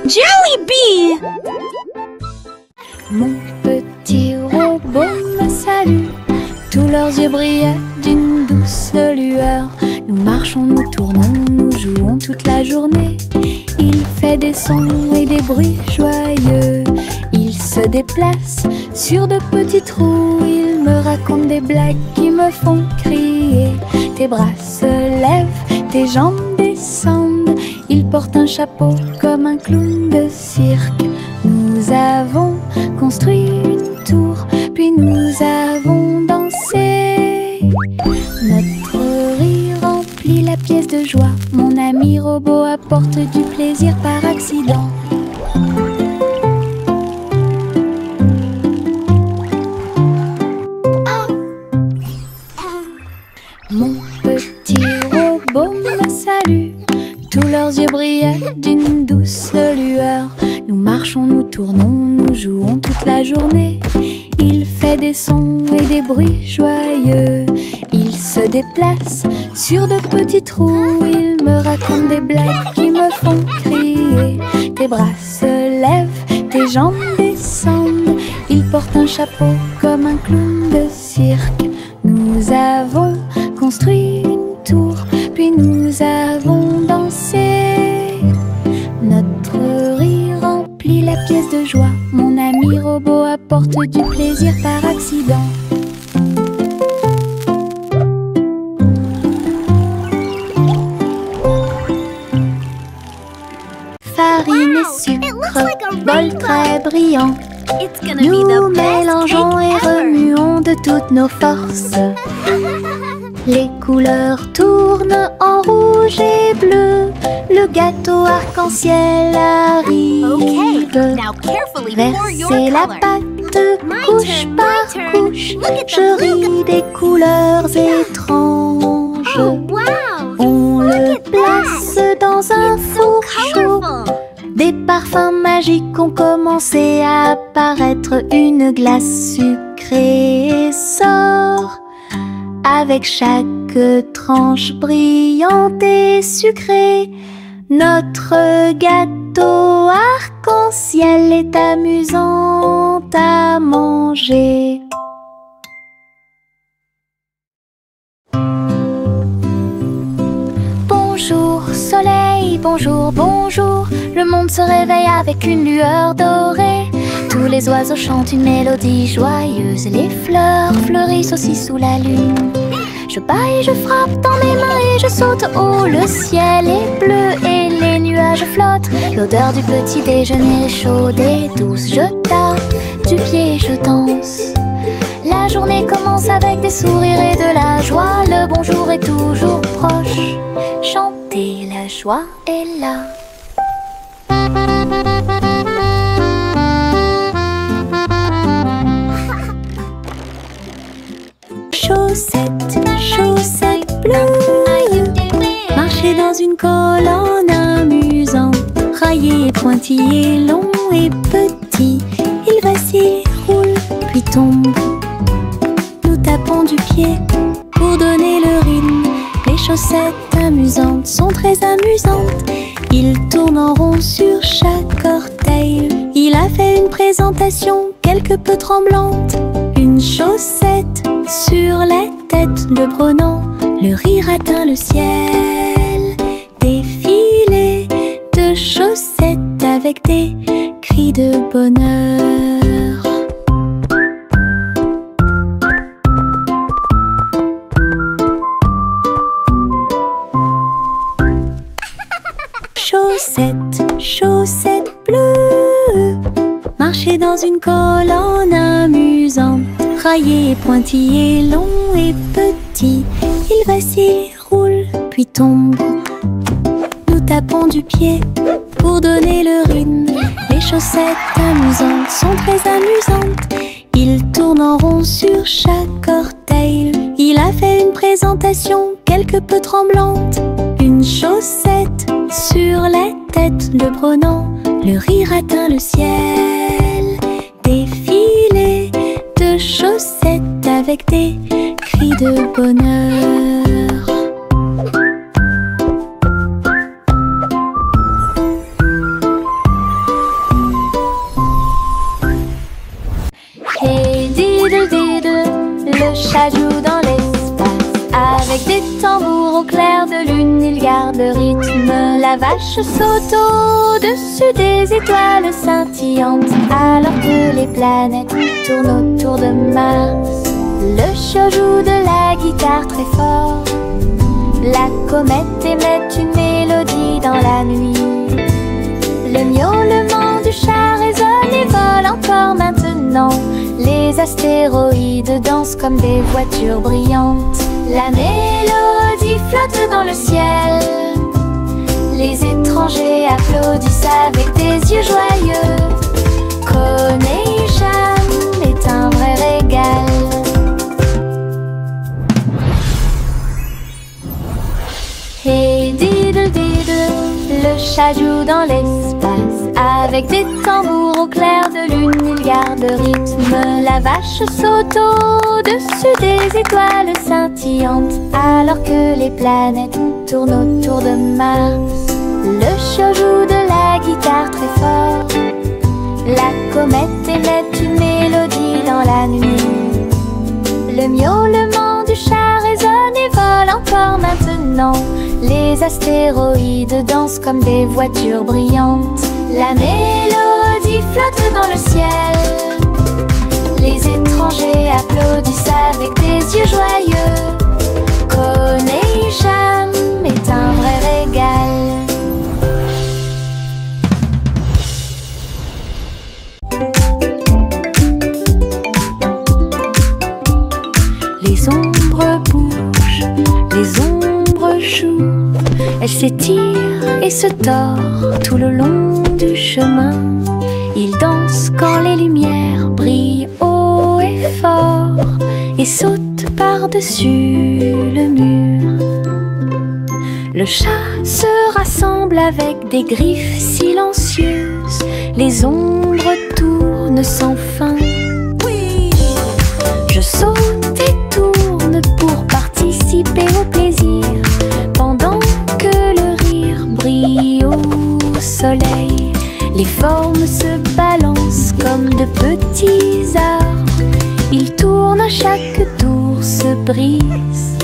Jollibee! Mon petit robot me salue. Tous leurs yeux brillaient d'une douce lueur. Nous marchons, nous tournons, nous jouons toute la journée. Il fait des sons et des bruits joyeux. Il se déplace sur de petits trous. Il me raconte des blagues qui me font crier. Tes bras se lèvent, tes jambes descendent. Il porte un chapeau comme un clown de cirque. Nous avons construit une tour, puis nous avons dansé. Notre rire remplit la pièce de joie. Mon ami robot apporte du plaisir par accident. Mon petit robot me salue. Tous leurs yeux brillaient d'une douce lueur. Nous marchons, nous tournons, nous jouons toute la journée. Il fait des sons et des bruits joyeux. Il se déplace sur de petits trous. Il me raconte des blagues qui me font crier. Tes bras se lèvent, tes jambes descendent. Il porte un chapeau comme un clown de cirque. Nous avons construit une tour, puis nous avons dansé. Notre rire remplit la pièce de joie. Mon ami robot apporte du plaisir par accident. Farine et sucre, bol très brillant. Nous mélangeons et remuons de toutes nos forces. Les couleurs tournent en rouge et bleu. Le gâteau arc-en-ciel arrive. Versez la pâte couche par couche. Je ris des couleurs étranges. On le place dans un four chaud. Des parfums magiques ont commencé à apparaître. Une glace sucrée sort avec chaque tranche brillante et sucrée. Notre gâteau arc-en-ciel est amusant à manger. Bonjour soleil, bonjour, bonjour. Le monde se réveille avec une lueur dorée. Tous les oiseaux chantent une mélodie joyeuse. Les fleurs fleurissent aussi sous la lune. Je bats et je frappe dans mes mains et je saute haut. Le ciel est bleu et les nuages flottent. L'odeur du petit déjeuner est chaude et douce. Je tape du pied et je danse. La journée commence avec des sourires et de la joie. Le bonjour est toujours proche. Chantez, la joie est là. Chaussettes, chaussettes bleues, marcher dans une colonne amusante. Raillé, pointillé, long et petit, il vacille, roule, puis tombe. Nous tapons du pied pour donner le rythme. Les chaussettes amusantes sont très amusantes. Il tourne en rond sur chaque orteil. Il a fait une présentation quelque peu tremblante. Une chaussette sur la tête le prenant. Le rire atteint le ciel. Défilé de chaussettes avec des cris de bonheur. Chaussettes, chaussettes bleues, marcher dans une colonne amusante. Raillé, pointillé, long et petit, il vacille, roule, puis tombe. Nous tapons du pied pour donner le rythme. Les chaussettes amusantes sont très amusantes. Il tourne en rond sur chaque orteil. Il a fait une présentation quelque peu tremblante. Une chaussette sur la tête le prenant. Le rire atteint le ciel. Défilé de chaussettes avec des cris de bonheur. le rythme. La vache saute au-dessus des étoiles scintillantes, alors que les planètes tournent autour de Mars. Le chat joue de la guitare très fort. La comète émet une mélodie dans la nuit. Le miaulement du chat résonne et vole encore maintenant. Les astéroïdes dansent comme des voitures brillantes. La mélodie flotte dans le ciel. Les étrangers applaudissent avec des yeux joyeux. Coney-Jam est un vrai régal. Hey diddle diddle, le chat joue dans l'espace. Avec des tambours au clair de lune, il garde rythme. La vache saute au-dessus des étoiles scintillantes, alors que les planètes tournent autour de Mars. Le chat joue de la guitare très fort. La comète émet une mélodie dans la nuit. Le miaulement du chat résonne et vole encore maintenant. Les astéroïdes dansent comme des voitures brillantes. La mélodie flotte dans le ciel. Les étrangers applaudissent avec des yeux joyeux. Coney-Jam est un vrai régal. Les ombres bougent, les ombres jouent. Elles s'étirent et se tordent tout le long du chemin. Ils dansent quand les lumières brillent haut et fort et sautent par-dessus le mur. Le chat se rassemble avec des griffes silencieuses. Les ombres tournent sans fin. Je saute et tourne pour participer au plaisir, pendant que le rire brille au soleil. Les formes se balancent comme de petits arbres. Ils tournent à chaque tour, se brisent.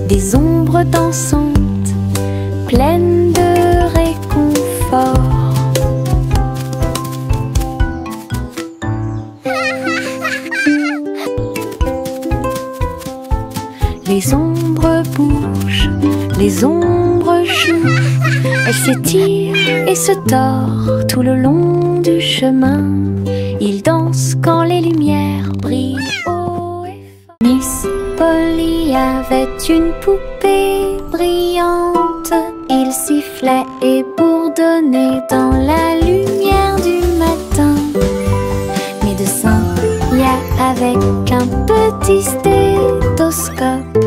Des ombres dansantes, pleines de réconfort. Les ombres bougent, les ombres jouent. Elles s'étirent et se tordent tout le long du chemin. Ils dansent quand les lumières brillent haut et fort. Miss Polly avait une poupée brillante. Il sifflait et bourdonnait dans la lumière du matin. Médecin, avec un petit stéthoscope,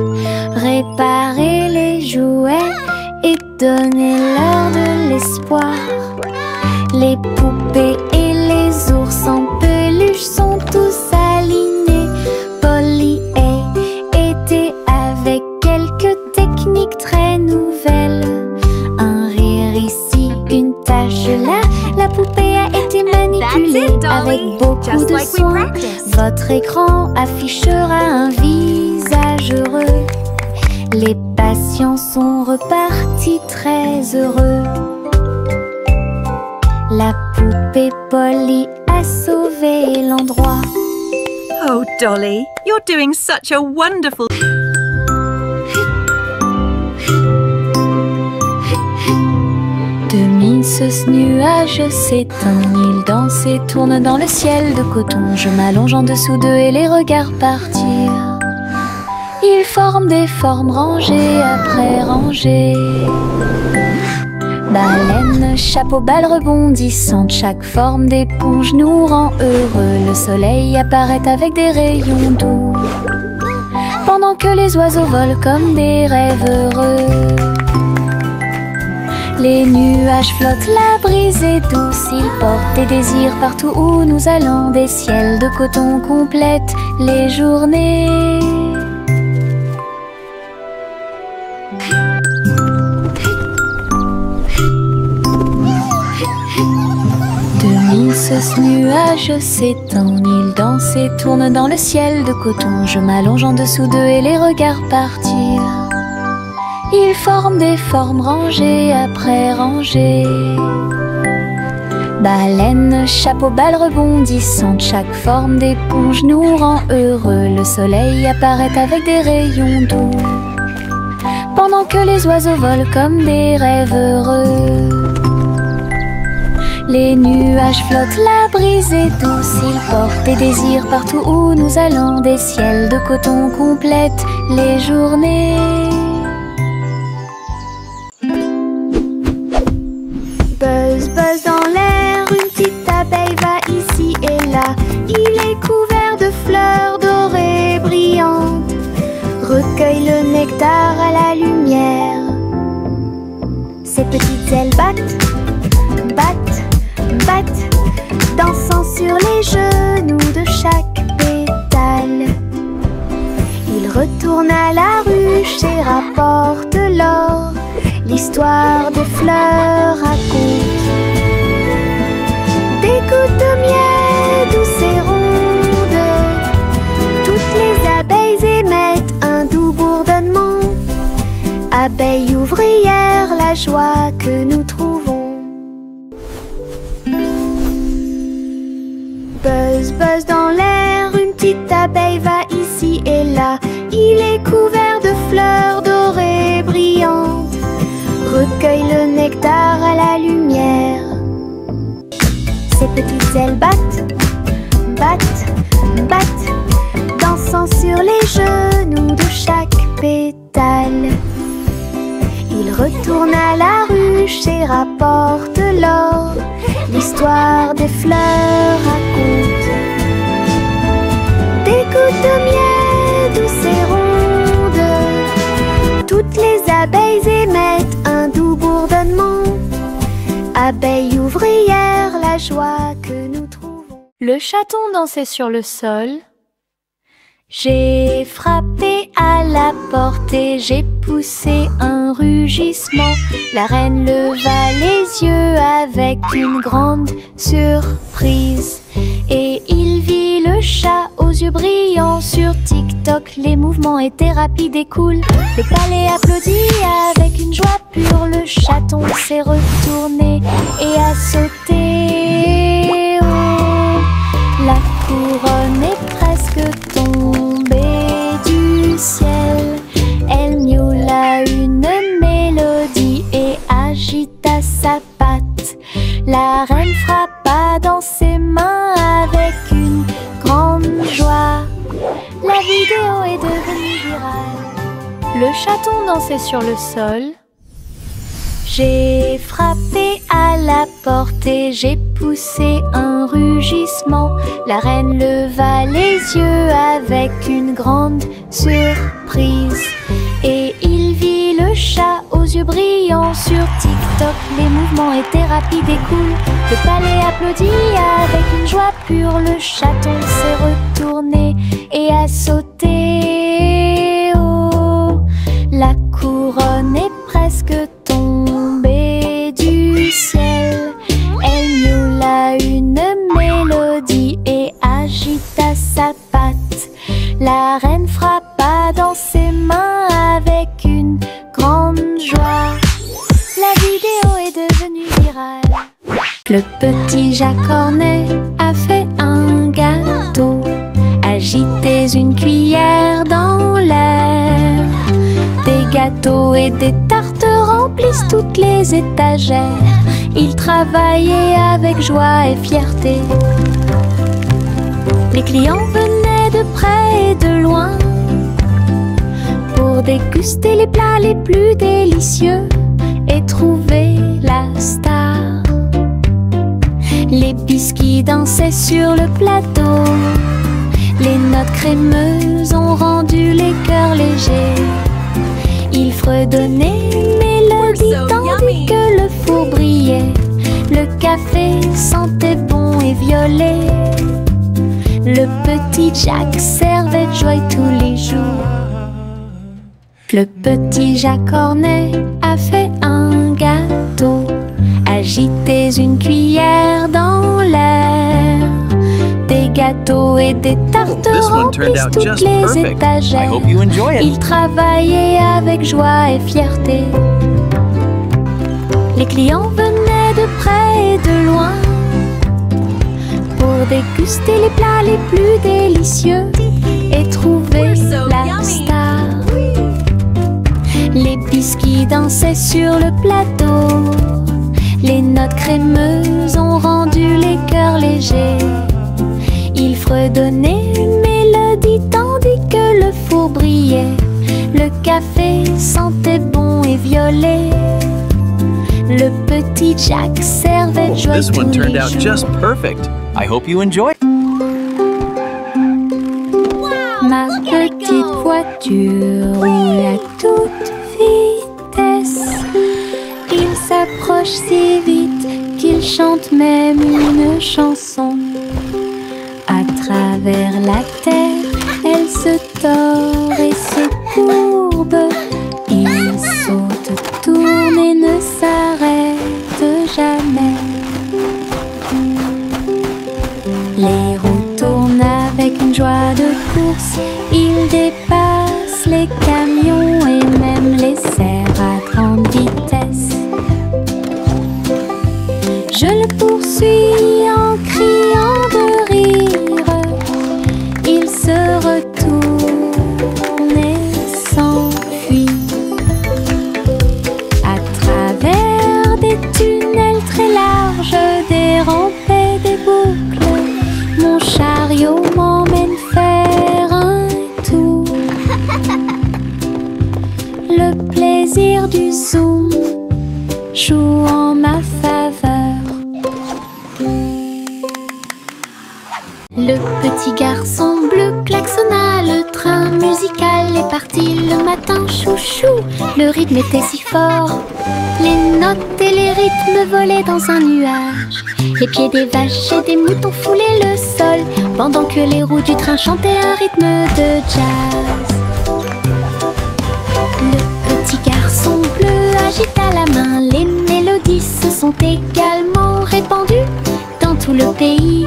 réparer les jouets et donner-leur de l'espoir. Les poupées et les ours en peluche sont tous alignés. Polly était avec quelques techniques très nouvelles. Un rire ici, une tache là. La poupée a été manipulée avec beaucoup de soin. Votre écran affichera un visage heureux. Les patients sont repartis très heureux. La poupée Polly a sauvé l'endroit. Oh, Dolly, you're doing such a wonderful... Ce nuage s'éteint, il danse et tourne dans le ciel de coton. Je m'allonge en dessous d'eux et les regarde partir. Ils forment des formes rangées après rangées. Baleines, chapeau, balles rebondissantes, chaque forme d'éponge nous rend heureux. Le soleil apparaît avec des rayons doux, pendant que les oiseaux volent comme des rêves heureux. Les nuages flottent, la brise est douce, ils portent des désirs partout où nous allons. Des ciels de coton complètent les journées. Ce nuage s'étend, il danse et tourne dans le ciel de coton. Je m'allonge en dessous d'eux et les regarde partir. Ils forment des formes rangées après rangées. Baleine, chapeau, balle rebondissante, chaque forme d'éponge nous rend heureux. Le soleil apparaît avec des rayons doux, pendant que les oiseaux volent comme des rêves heureux. Les nuages flottent, la brise est douce, ils portent des désirs partout où nous allons. Des ciels de coton complètent les journées. Buzz, buzz dans l'air, une petite abeille va ici et là. Il est couvert de fleurs dorées brillantes, recueille le nectar à la lumière. Ses petites ailes battent, battent, battent, dansant sur les genoux de chaque pétale. Il retourne à la ruche et rapporte l'or. L'histoire des fleurs raconte des gouttes de miel douces et rondes. Toutes les abeilles émettent un doux bourdonnement. Abeilles ouvrières, la joie que nous trouvons. Buzz, buzz dans l'air, une petite abeille va ici et là. Il est couvert de fleurs dorées brillantes, recueille le nectar à la lumière. Ses petites ailes battent, battent, battent, dansant sur les genoux de chaque pétale. Il retourne à la ruche et rapporte l'or. L'histoire des fleurs raconte des gouttes de miel douces et rondes. Toutes les abeilles émettent un doux bourdonnement. Abeilles ouvrières, la joie que nous trouvons. Le chaton dansait sur le sol. J'ai frappé à la porte et j'ai poussé un rugissement. La reine leva les yeux avec une grande surprise, et il vit le chat aux yeux brillants. Sur TikTok, les mouvements étaient rapides et cool. Le palais applaudit avec une joie pure. Le chaton s'est retourné et a sauté. Oh, la couronne est presque tombée du ciel. Elle miaula une mélodie et agita sa patte. La reine frappa dans ses mains avec une grande joie. La vidéo est devenue virale. Le chaton dansait sur le sol. J'ai frappé à la porte et j'ai poussé un rugissement. La reine leva les yeux avec une grande surprise, et il vit le chat aux yeux brillants. Sur TikTok, les mouvements étaient rapides et cool. Le palais applaudit avec une joie pure. Le chaton s'est retourné et a sauté. Oh, la couronne est presque tombée du ciel. Elle miaula une mélodie et agita sa patte. La reine frappa dans ses mains avec une grande joie. La vidéo est devenue virale. Le petit Jacques-Cornet a fait un gâteau. Agitez une cuillère dans l'air. Des gâteaux et des tartes remplissent toutes les étagères. Il travaillait avec joie et fierté. Les clients venaient de près et de loin pour déguster les plats les plus délicieux et trouver la star. Les biscuits dansaient sur le plateau. Les notes crémeuses ont rendu les cœurs légers. Il fredonnait une mélodie tandis que le four brillait. Le café sentait bon et violet. Le petit Jacques servait de joie tous les jours. Le petit Jacques-Cornet a fait un gâteau. Agitez une cuillère dans l'air. Des gâteaux et des tartes portes remplissent toutes les étagères. Il travaillait avec joie et fierté. Les clients venaient de près et de loin pour déguster les plats les plus délicieux et trouver la star. Les biscuits dansaient sur le plateau. Les notes crémeuses ont rendu les cœurs légers. Ils fredonnaient une mélodie tandis que le four brillait. Le café sentait bon et violet. Le petit Jack servait de joie This one tous turned les out jours. just perfect. I hope you enjoy. Ma petite voiture roule à toute vitesse. Il s'approche si vite qu'il chante même une chanson. À travers la terre, elle se tord et se courbe. Il saute, tourne et ne s'arrête jamais. Les roues tournent avec une joie de course. Il dépasse les camions et même les cerfs à grande vitesse. Je le poursuis en criant de rire. Il se retourne et s'enfuit. À travers des tunnels très larges, des rampes et des boucles, mon chariot m'emmène faire un tour. Le plaisir du zoom joue en ma faveur. Le petit garçon bleu klaxonna, le train musical est parti le matin, chouchou. Le rythme était si fort, les notes et les rythmes volaient dans un nuage. Les pieds des vaches et des moutons foulaient le sol, pendant que les roues du train chantaient un rythme de jazz. Le petit garçon bleu agita la main, les mélodies se sont également répandues dans tout le pays.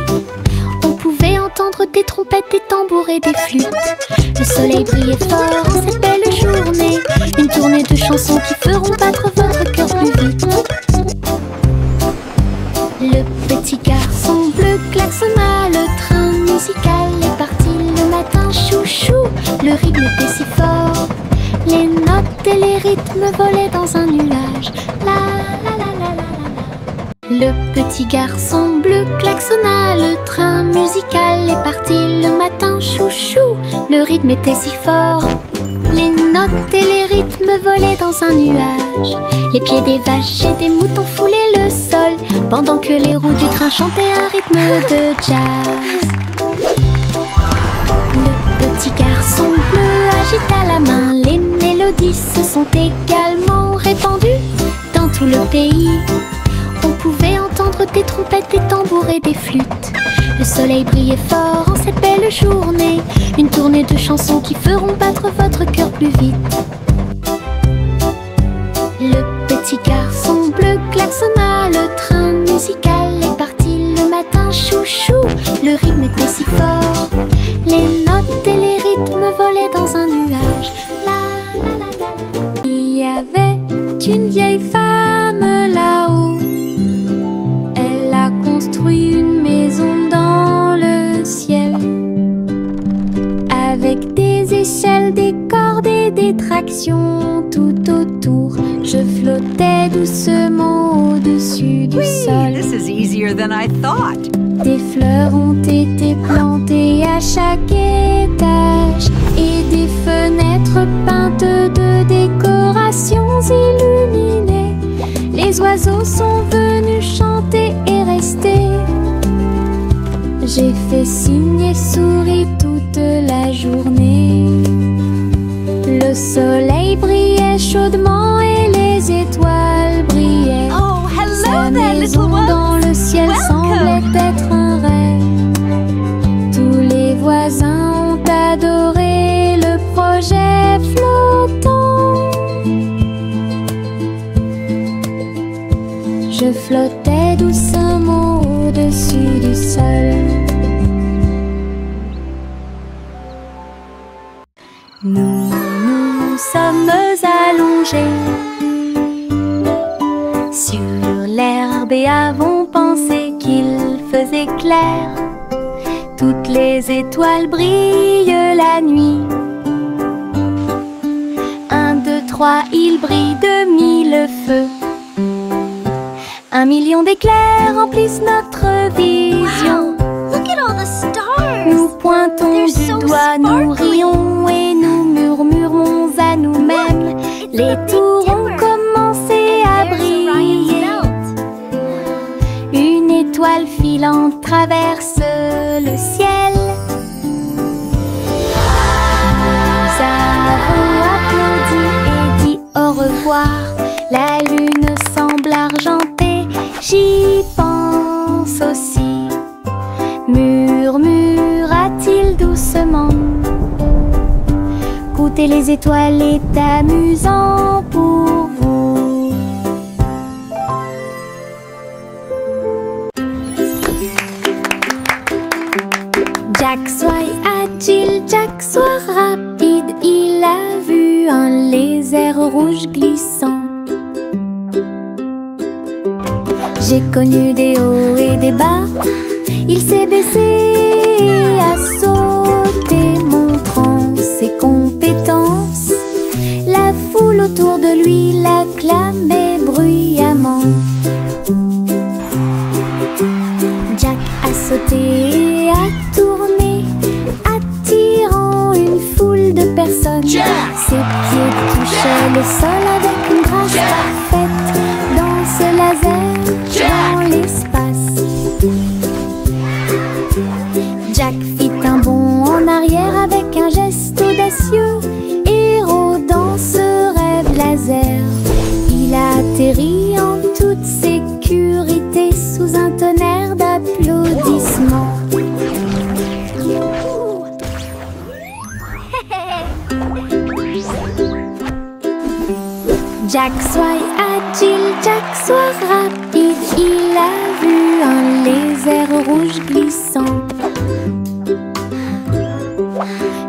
On pouvait entendre des trompettes, des tambours et des flûtes. Le soleil brillait fort en cette belle journée. Une tournée de chansons qui feront battre votre cœur plus vite. Le petit garçon bleu klaxonna, le train musical est parti le matin, chouchou. Le rythme était si fort, les notes et les rythmes volaient dans un nuage. La la la la la la. Le petit garçon bleu klaxonna, le train musical est parti le matin, chouchou. Le rythme était si fort, les notes et les rythmes volaient dans un nuage. Les pieds des vaches et des moutons foulaient le sol, pendant que les roues du train chantaient un rythme de jazz. Le petit garçon bleu agita la main, les mélodies se sont également répandues dans tout le pays. On pouvait entendre des trompettes, des tambours et des flûtes. Le soleil brillait fort en cette belle journée. Une tournée de chansons qui feront battre votre cœur plus vite. Le petit garçon bleu klaxonna, le train musical est parti le matin, chouchou. Le rythme était si fort, les notes et les rythmes volaient dans un nuage. La la la la. Il y avait une vieille femme là-haut. Elle a construit une maison dans le ciel, avec des échelles, des cordes et des tractions tout autour. Je flottais doucement au-dessus du sol. This is easier than I thought. Des fleurs ont été plantées à chaque étage et des fenêtres peintes de décorations illuminées. Les oiseaux sont venus chanter et rester. J'ai fait signe et souri toute la journée. Le soleil brillait chaudement et les étoiles brillaient. Oh, Sa hello there, little maison one. dans le ciel semblait être un rêve. Tous les voisins ont adoré le projet flottant. Je flottais doucement au-dessus du sol. marcher sur l'herbe et avons pensé qu'il faisait clair. Toutes les étoiles brillent la nuit. 1, 2, 3, il brille de 1000 feux. 1 million d'éclairs remplissent notre vision. Look at all the stars. Nous pointons They're du so doigt, nous sparkly. rions et nous murmurons à nous-mêmes. Les tours ont commencé à There's Orion's briller. belt. Une étoile filante traverse le ciel. Nous avons applaudi et dit au revoir. La lune semble argentée, j'y pense aussi. Murmura-t-il doucement. Goûter les étoiles est amusant pour vous. Jack soit agile, Jack soit rapide. Il a vu un lézard rouge glissant. J'ai connu des hauts et des bas. Il s'est baissé et a sauté, montrant ses compétences. La foule autour de lui l'acclamait bruyamment. Jack a sauté et a tourné, attirant une foule de personnes. Ses pieds touchaient le sol avec une grâce parfaite. Dans ce laser, dans l'espace. Jack fit un bond en arrière avec un geste audacieux. Héros dans ce rêve laser. Il a atterri en toute sécurité sous un tonnerre d'applaudissements. Jack soit agile, Jack soit rapide. Il a vu un lézard rouge glissant.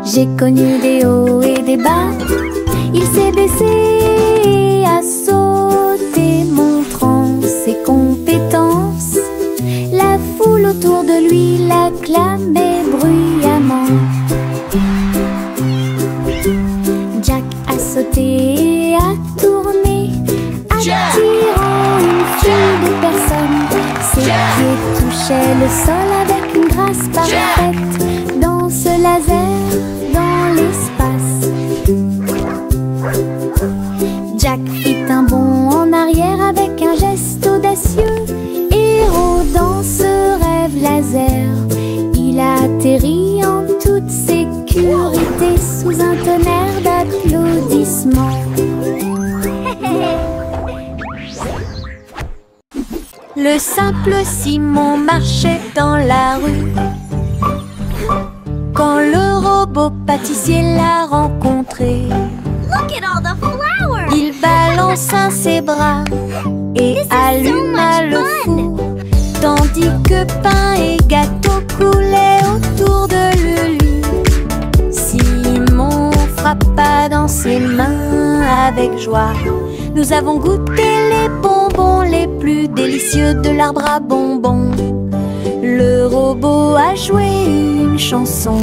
J'ai connu des hauts et des bas. Il s'est baissé et a sauté, montrant ses compétences. La foule autour de lui l'acclamait bruyamment. Jack a sauté et a tourné, attirant une foule de personnes. Ses pieds touchaient le sol avec une grâce parfaite. Dans ce laser, dans l'espace. Jack fit un bond en arrière avec un geste audacieux. Héros dans ce rêve laser. Il a atterri en toute sécurité sous un tonnerre d'applaudissements. Le simple Simon marchait dans la rue quand le robot pâtissier l'a rencontré. Look at all the flowers. Il balança ses bras et alluma le four, tandis que pain et gâteau coulaient autour de lui. Simon frappa dans ses mains avec joie. Nous avons goûté les bonbons les plus délicieux de l'arbre à bonbons. Le robot a joué une chanson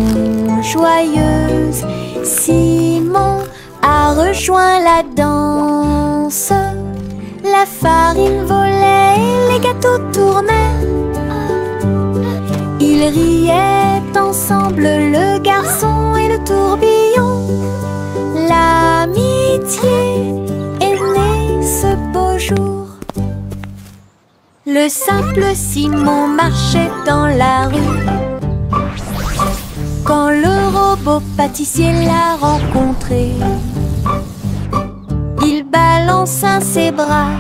joyeuse. Simon a rejoint la danse. La farine volait et les gâteaux tournaient. Ils riaient ensemble, le garçon et le tourbillon. L'amitié est née ce beau jour. Le simple Simon marchait dans la rue quand le robot pâtissier l'a rencontré. Il balança ses bras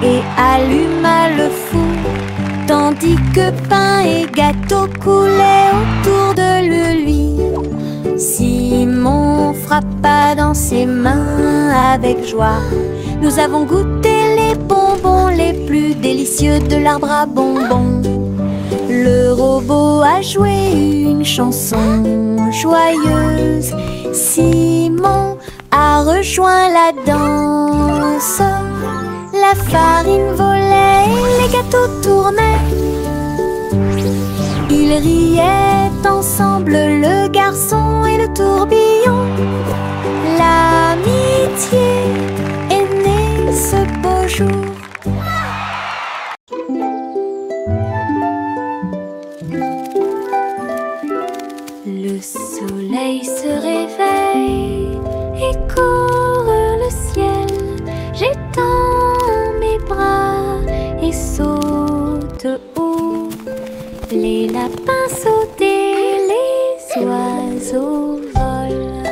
et alluma le four, tandis que pain et gâteau coulaient autour de lui. Simon frappa dans ses mains avec joie. Nous avons goûté les bonbons les plus délicieux de l'arbre à bonbons. Le robot a joué une chanson joyeuse. Simon a rejoint la danse. La farine volait, les gâteaux tournaient. Ils riaient ensemble, le garçon et le tourbillon. L'amitié est née ce beau jour. Le soleil se réveille et court le ciel. J'étends mes bras et saute haut. Les lapins sautent et les oiseaux volent.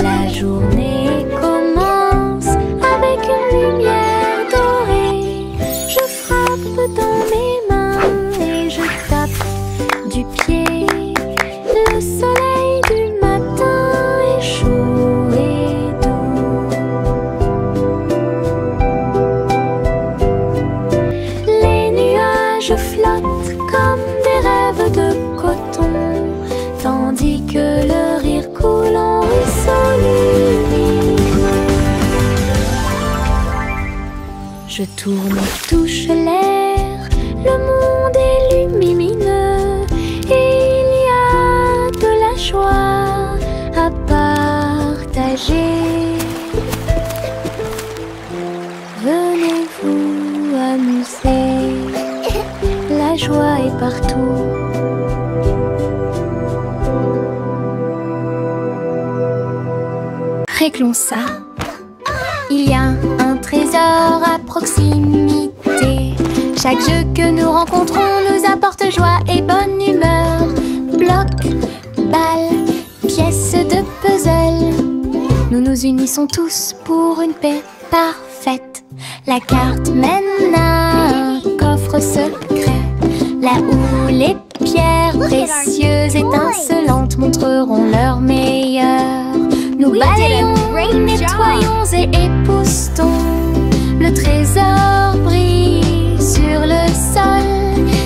La journée commence avec une lumière dorée. Je frappe dans mes mains et je tape du pied. Le soleil du matin est chaud et doux. Les nuages flottent comme des rêves de coton, tandis que le rire coule en ruisseau lumineux. Je tourne, touche l'air, le monde est lumineux et il y a de la joie à partager. Venez vous amuser, la joie est partout. Réglons ça. Il y a un trésor à proximité. Chaque jeu que nous rencontrons nous apporte joie et bonne humeur. Bloc, balle, pièces de puzzle. Nous nous unissons tous pour une paix parfaite. La carte mène à un coffre secret, là où les pierres précieuses étincelantes montreront leur meilleur. Nous balayons, nettoyons et époustons. Le trésor brille sur le sol.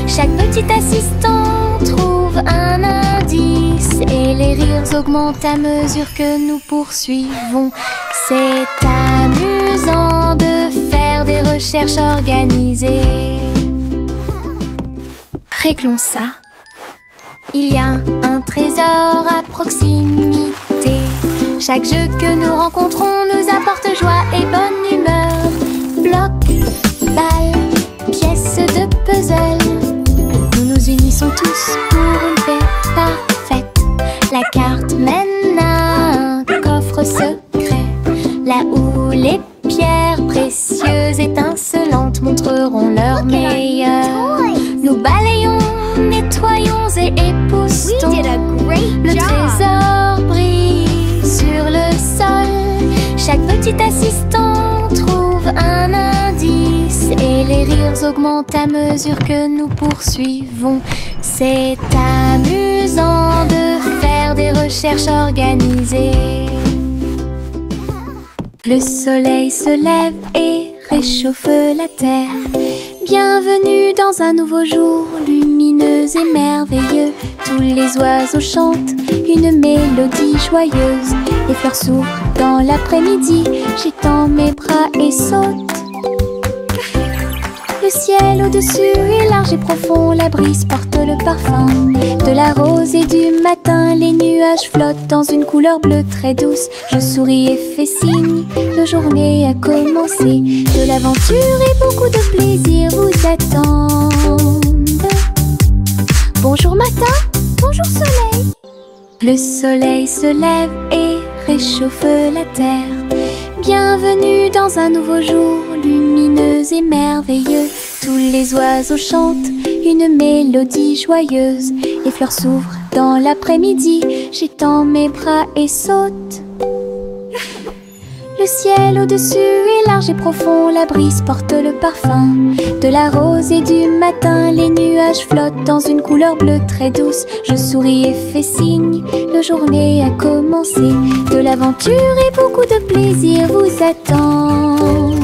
Chaque petit assistant trouve un indice et les rires augmentent à mesure que nous poursuivons. C'est amusant de faire des recherches organisées. Réglons ça. Il y a un trésor à proximité. Chaque jeu que nous rencontrons nous apporte joie et bonne humeur. Bloc, balle, pièces de puzzle. Nous nous unissons tous pour une paix parfaite. La carte mène à un coffre secret, là où les pierres précieuses étincelantes montreront leur meilleur. Nous balayons, nettoyons et époustons. Le trésor brille sur le sol. Chaque petit assistant trouve un indice et les rires augmentent à mesure que nous poursuivons. C'est amusant de faire des recherches organisées. Le soleil se lève et réchauffe la terre. Bienvenue dans un nouveau jour lumineux et merveilleux. Tous les oiseaux chantent une mélodie joyeuse. Les fleurs s'ouvrent dans l'après-midi. J'étends mes bras et saute. Le ciel au-dessus est large et profond. La brise porte le parfum de la rose et du matin. Les nuages flottent dans une couleur bleue très douce. Je souris et fais signe, la journée a commencé. De l'aventure et beaucoup de plaisir vous attendent. Bonjour matin, bonjour soleil. Le soleil se lève et réchauffe la terre. Bienvenue dans un nouveau jour lumineux et merveilleux. Tous les oiseaux chantent une mélodie joyeuse. Les fleurs s'ouvrent dans l'après-midi. J'étends mes bras et saute. Le ciel au-dessus est large et profond. La brise porte le parfum de la rose et du matin. Les nuages flottent dans une couleur bleue très douce. Je souris et fais signe, la journée a commencé. De l'aventure et beaucoup de plaisir vous attendent.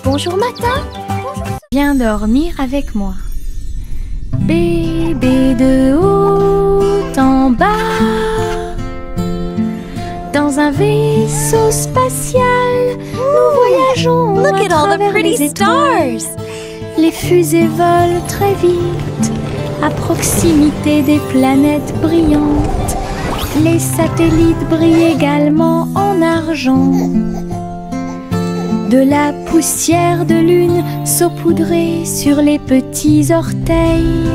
Bonjour matin, viens dormir avec moi. Bébé de haut en bas, dans un vaisseau spatial, nous voyageons Look à at all the travers pretty les étoiles. stars. Les fusées volent très vite, à proximité des planètes brillantes. Les satellites brillent également en argent. De la poussière de lune saupoudrée sur les petits orteils.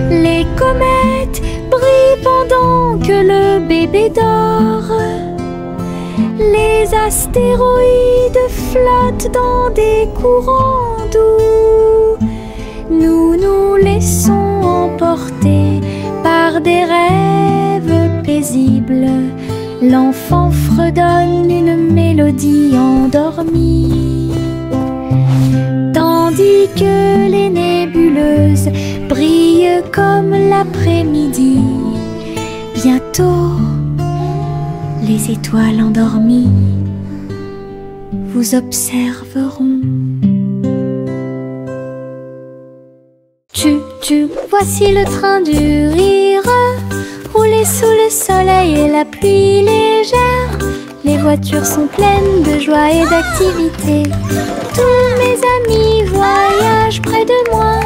Les comètes brillent pendant que le bébé dort. Les astéroïdes flottent dans des courants doux. Nous nous laissons emporter par des rêves paisibles. L'enfant fredonne une mélodie endormie, tandis que les nébuleuses brillent comme l'après-midi. Bientôt, les étoiles endormies vous observeront. Tu, voici le train du rire, rouler sous le soleil et la pluie légère. Les voitures sont pleines de joie et d'activité. Tous mes amis voyagent près de moi.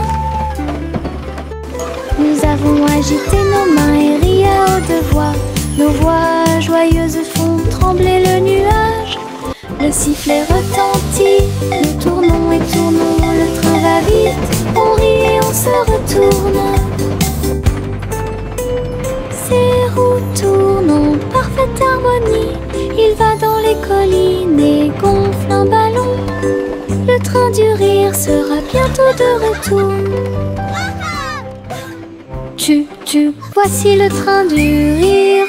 Nous avons agité nos mains et ri à haute voix. Nos voix joyeuses font trembler le nuage. Le sifflet retentit, nous tournons et tournons. Le train va vite, on rit et on se retourne. Ses roues tournent en parfaite harmonie. Il va dans les collines et gonfle un ballon. Le train du rire sera bientôt de retour. Voici le train du rire,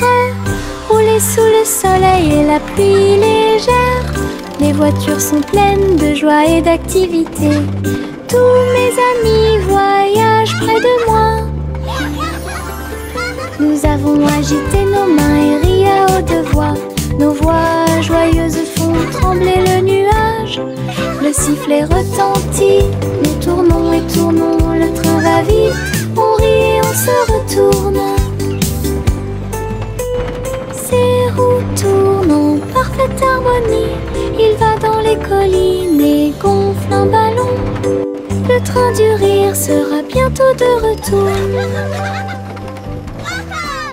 rouler sous le soleil et la pluie légère. Les voitures sont pleines de joie et d'activité. Tous mes amis voyagent près de moi. Nous avons agité nos mains et ri à haute voix. Nos voix joyeuses font trembler le nuage. Le sifflet retentit, nous tournons et tournons. Le train va vite, on rit et on se retourne. Ses roues tournent en parfaite harmonie. Il va dans les collines et gonfle un ballon. Le train du rire sera bientôt de retour.